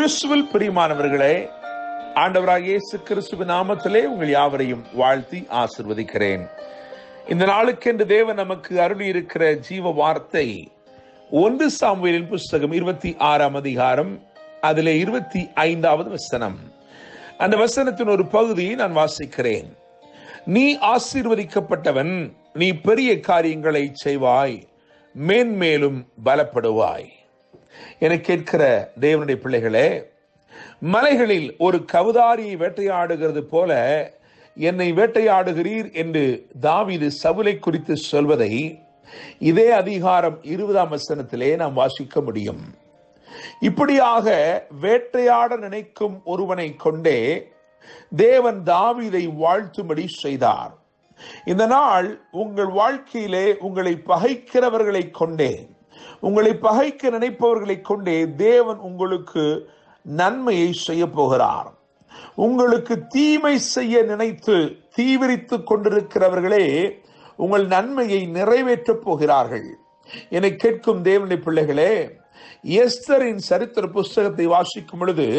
கிறிஸ்துவில் பிரியமானவர்களே, ஆண்டவராகிய இயேசு கிறிஸ்துவின் நாமத்திலே உங்கள் யாவரையும் வாழ்த்தி ஆசிர்வதிக்கிறேன். இந்த நாளுக்கென்று தேவன் நமக்கு அருளி இருக்கிற ஜீவ வார்த்தை 1 சாமுவேலின் புஸ்தகம் 26ஆம் அதிகாரம், அதிலே 25வது வசனம். அந்த வசனத்தின் ஒரு பகுதியை நான் வாசிக்கிறேன். நீ ஆசீர்வதிக்கப்பட்டவன், நீ பெரிய காரியங்களை செய்வாய், மேன்மேலும் பலப்படுவாய். என கேட்கிற தேவனுடைய பிள்ளைகளே, மலைகளில் ஒரு கவுதாரியை வேட்டையாடுகிறது போல என்னை வேட்டையாடுகிறீர் என்று தாவீது சவுலை குறித்து சொல்வதை இதே அதிகாரம் 20ஆம் வசனத்திலே நாம் வாசிக்க முடியும். இப்படியாக வேட்டையாட நினைக்கும் ஒருவனை கொண்டே தேவன் தாவீதை வாழ்த்தும்படி செய்தார். இந்த நாள் உங்கள் வாழ்க்கையிலே உங்களை பகைக்கிறவர்களை கொண்டே, உங்களை பகைக்க நினைப்பவர்களை கொண்டே தேவன் உங்களுக்கு நன்மையை செய்ய போகிறார். உங்களுக்கு தீமை செய்ய நினைத்து தீவிரித்துக் கொண்டிருக்கிறவர்களே உங்கள் நன்மையை நிறைவேற்றப் போகிறார்கள். என்னை கேட்கும் தேவனுடைய பிள்ளைகளே, எஸ்தரின் சரித்திர புஸ்தகத்தை வாசிக்கும் பொழுது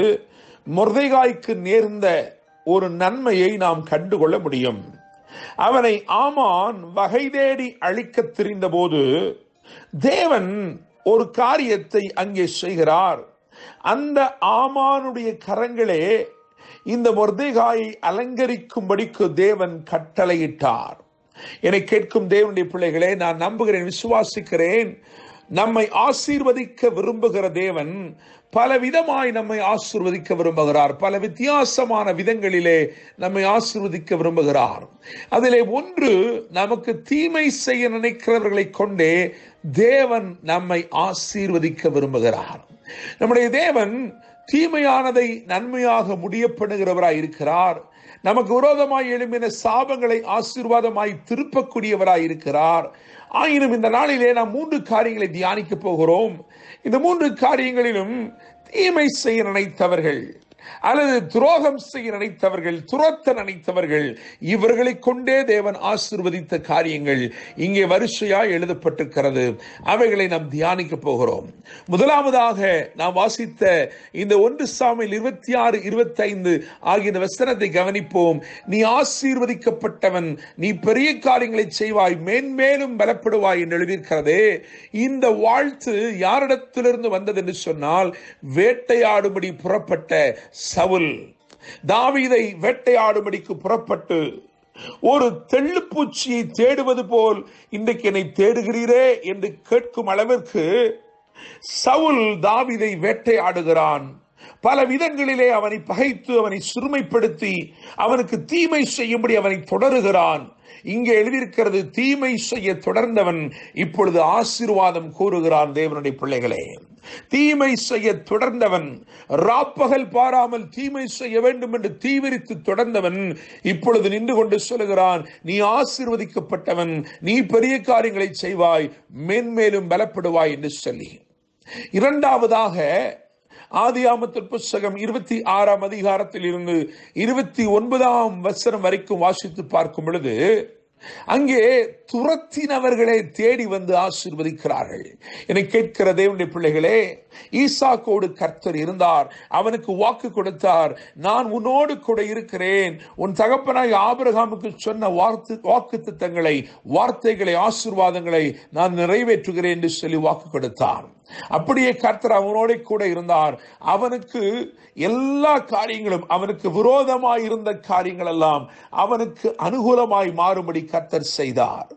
மொர்தெகாய்க்கு நேர்ந்த ஒரு நன்மையை நாம் கண்டுகொள்ள முடியும். அவனை ஆமான் வகை தேடி அழிக்க தெரிந்த போது தேவன் ஒரு காரியத்தை அங்கே செய்கிறார். அந்த ஆமானுடைய கரங்களே இந்த மொர்தெகாயை அலங்கரிக்கும்படிக்கு தேவன் கட்டளையிட்டார். என்னை கேட்கும் தேவனுடைய பிள்ளைகளே, நான் நம்புகிறேன், விசுவாசிக்கிறேன், நம்மை ஆசீர்வதிக்க விரும்புகிற தேவன் பல விதமாய் நம்மை ஆசீர்வதிக்க விரும்புகிறார். பல வித்தியாசமான விதங்களிலே நம்மை ஆசீர்வதிக்க விரும்புகிறார். அதிலே ஒன்று, நமக்கு தீமை செய்ய நினைக்கிறவர்களை கொண்டே தேவன் நம்மை ஆசீர்வதிக்க விரும்புகிறார். நம்முடைய தேவன் தீமையானதை நன்மையாக முடியப்படுகிறவராய் இருக்கிறார். நமக்கு விரோதமாய் எழும்பின சாபங்களை ஆசீர்வாதமாய் திருப்பக்கூடியவராய் இருக்கிறார். ஆயினும் இந்த நாளிலே நாம் 3 காரியங்களை தியானிக்க போகிறோம். இந்த 3 காரியங்களிலும் தீமை செய்ய நினைத்தவர்கள் அல்லது துரோகம் செய்ய நினைத்தவர்கள், துரத்த நினைத்தவர்கள், இவர்களை கொண்டே தேவன் ஆசீர்வதித்த காரியங்கள் இங்கே வரிசையாய் எழுதப்பட்டிருக்கிறது. அவைகளை நாம் தியானிக்க போகிறோம். முதலாவதாக நாம் வாசித்த இந்த 1 சாமுவேல் 26, 25 ஆகிய இந்த வசனத்தை கவனிப்போம். நீ ஆசீர்வதிக்கப்பட்டவன், நீ பெரிய காரியங்களை செய்வாய், மேன்மேலும் பலப்படுவாய் என்று எழுதியிருக்கிறதே. இந்த வாழ்த்து யாரிடத்திலிருந்து வந்தது என்று சொன்னால், வேட்டையாடும்படி புறப்பட்ட சவுல் தாவீதை வேட்டையாடும்படிக்கு புறப்பட்டு ஒரு தெள்ளுப்பூச்சியை தேடுவது போல் இன்றைக்கு என்னை தேடுகிறீரே என்று கேட்கும் அளவிற்கு சவுல் தாவீதை வேட்டையாடுகிறான். பல விதங்களிலே அவனை பகைத்து, அவனை சிறுமைப்படுத்தி, அவனுக்கு தீமை செய்யும்படி அவனை தொடருகிறான். இங்கே எழுதியிருக்கிறது, தீமை செய்ய தொடர்ந்தவன் இப்பொழுது ஆசீர்வாதம் கூறுகிறான். தேவனுடைய பிள்ளைகளே, தீமை செய்ய தொடர்ந்தவன், ராப்பகல் பாராமல் தீமை செய்ய வேண்டும் என்று தீவிரித்து தொடர்ந்தவன் இப்பொழுது நின்று கொண்டு சொல்லுகிறான், நீ ஆசீர்வதிக்கப்பட்டவன், நீ பெரிய காரியங்களை செய்வாய், மேன்மேலும் பலப்படுவாய் என்று சொல்லி. இரண்டாவதாக ஆதியாகமத்தின் புஸ்தகம் 26ஆம் அதிகாரத்தில் இருந்து 29ஆம் வசனம் வரைக்கும் வாசித்து பார்க்கும் பொழுது அங்கே துரத்தினவர்களை தேடி வந்து ஆசீர்வதிக்கிறார்கள். என்னை கேட்கிற தேவனுடைய பிள்ளைகளே, ஈசாக்கோடு கர்த்தர் இருந்தார். அவனுக்கு வாக்கு கொடுத்தார், நான் உன்னோடு கூட இருக்கிறேன், உன் தகப்பனாய் ஆபிரகாமுக்கு சொன்ன வாக்குத்தத்தங்களை, வார்த்தைகளை, ஆசீர்வாதங்களை நான் நிறைவேற்றுகிறேன் என்று சொல்லி வாக்கு கொடுத்தார். அப்படியே கர்த்தர் அவனோட கூட இருந்தார். அவனுக்கு எல்லா காரியங்களும், அவனுக்கு விரோதமாய் இருந்த காரியங்கள் எல்லாம் அவனுக்கு அனுகூலமாய் மாறும்படி கர்த்தர் செய்தார்.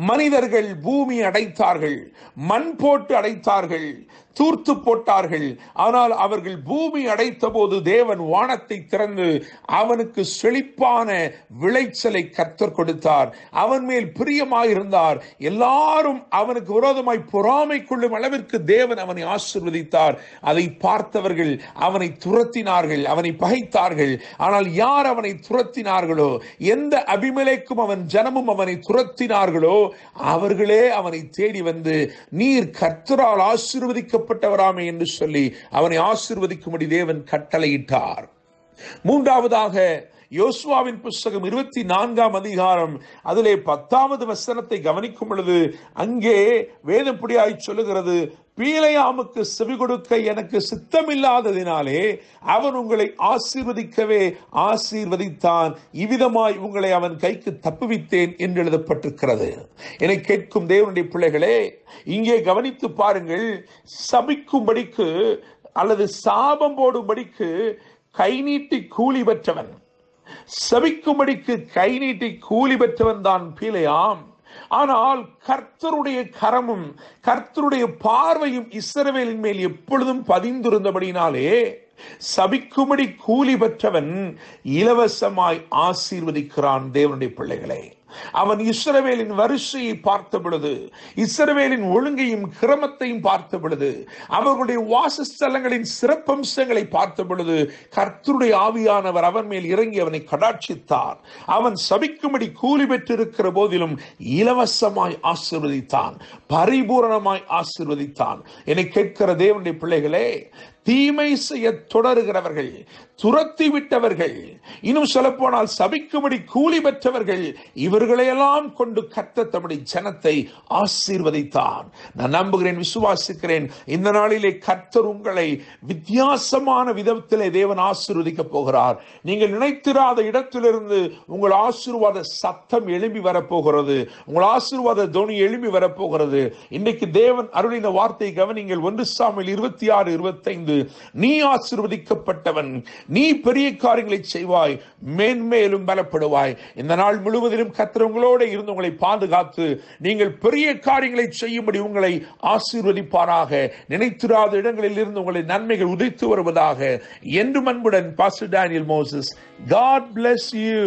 மனிதர்கள் பூமி அடைத்தார்கள், மண் போட்டு அடைத்தார்கள், தூர்த்து போட்டார்கள். ஆனால் அவர்கள் பூமி அடைத்த போது தேவன் வானத்தை திறந்து அவனுக்கு செழிப்பான விளைச்சலை கர்த்தர் கொடுத்தார். அவன் மேல் பிரியமாயிருந்தார். எல்லாரும் அவனுக்கு விரோதமாய் பொறாமை கொள்ளும் அளவிற்கு தேவன் அவனை ஆசீர்வதித்தார். அதை பார்த்தவர்கள் அவனை துரத்தினார்கள், அவனை பகைத்தார்கள். ஆனால் யார் அவனை துரத்தினார்களோ, எந்த அபிமெலேக்கும் அவன் ஜனமும் அவனை துரத்தினார்களோ, அவர்களே அவனை தேடி வந்து, நீர் கர்த்தரால் ஆசீர்வதிக்கப்பட்டவராமே என்று சொல்லி அவனை ஆசீர்வதிக்கும்படி தேவன் கட்டளையிட்டார். மூன்றாவதாக யோசுவாவின் புஸ்தகம் 24ஆம் அதிகாரம் அதிலே 10வது வசனத்தை கவனிக்கும் பொழுது அங்கே வேதப்படியாய் சொல்லுகிறது, பீலையாமுக்கு செவி கொடுக்க எனக்கு சித்தமில்லாததினாலே அவன் உங்களை ஆசீர்வதிக்கவே ஆசீர்வதித்தான், இவ்விதமாய் உங்களை அவன் கைக்கு தப்புவித்தேன் என்று எழுதப்பட்டிருக்கிறது. என்னை கேட்கும் தேவனுடைய பிள்ளைகளே, இங்கே கவனித்து பாருங்கள். சபிக்கும்படிக்கு அல்லது சாபம் போடும்படிக்கு கை நீட்டி கூலி பெற்றவன், சபிக்கும்படிக்கு கை நீட்டி கூலி பெற்றவன் தான் பீலையாம். ஆனால் கர்த்தருடைய கரமும் கர்த்தருடைய பார்வையும் இஸ்ரவேலின் மேல் எப்பொழுதும் பதிந்திருந்தபடினாலே சபிக்கும்படி கூலி பெற்றவன் இலவசமாய் ஆசீர்வதிக்கிறான். தேவனுடைய பிள்ளைகளே, அவன் இஸ்ரவேலின் வரிசையை பார்த்த பொழுது, இஸ்ரவேலின் ஒழுங்கையும் கிரமத்தையும் பார்த்த பொழுது, அவர்களுடைய வாசஸ்தலங்களின் சிறப்பம்சங்களை பார்த்த பொழுது கர்த்தருடைய ஆவியானவர் அவன் மேல் இறங்கி அவனை கடாட்சித்தார். அவன் சபிக்கும்படி கூலி பெற்றிருக்கிற போதிலும் இலவசமாய் ஆசீர்வதித்தான், பரிபூரணமாய் ஆசீர்வதித்தான். என்னை கேட்கிற தேவனுடைய பிள்ளைகளே, தீமை செய்ய தொடருகிறவர்கள், துரத்தி விட்டவர்கள், இன்னும் சொல்ல போனால் சபிக்கும்படி கூலி பெற்றவர்கள், இவர்களையெல்லாம் கொண்டு கர்த்தர் தம்முடைய ஜனத்தை ஆசீர்வதித்தார். நான் நம்புகிறேன், விசுவாசிக்கிறேன், இந்த நாளிலே கர்த்தர் உங்களை வித்தியாசமான விதத்திலே தேவன் ஆசீர்வதிக்க போகிறார். நீங்கள் நினைத்திராத இடத்திலிருந்து உங்கள் ஆசீர்வாத சத்தம் எழும்பி வரப்போகிறது, உங்கள் ஆசீர்வாத தொனி எழும்பி வரப்போகிறது. இன்றைக்கு தேவன் அருளின வார்த்தை கவனிங்கள். 1 சாமுவேல் 26:25, நீ ஆசீர்வதிக்கப்பட்டவன், நீ பெரிய காரியங்களை செய்வாய், மேன்மேலும் பலப்படுவாய். இந்த நாள் முழுவதிலும் கர்த்தர் உங்களோடு இருந்து உங்களை பாதுகாத்து நீங்கள் பெரிய காரியங்களை செய்யும்படி உங்களை ஆசீர்வதிப்பாராக. நினைத்திராத இடங்களில் இருந்து உங்களை நன்மைகள் உதித்து வருவதாக. என்று அன்புடன் pastor Daniel Moses. God bless you.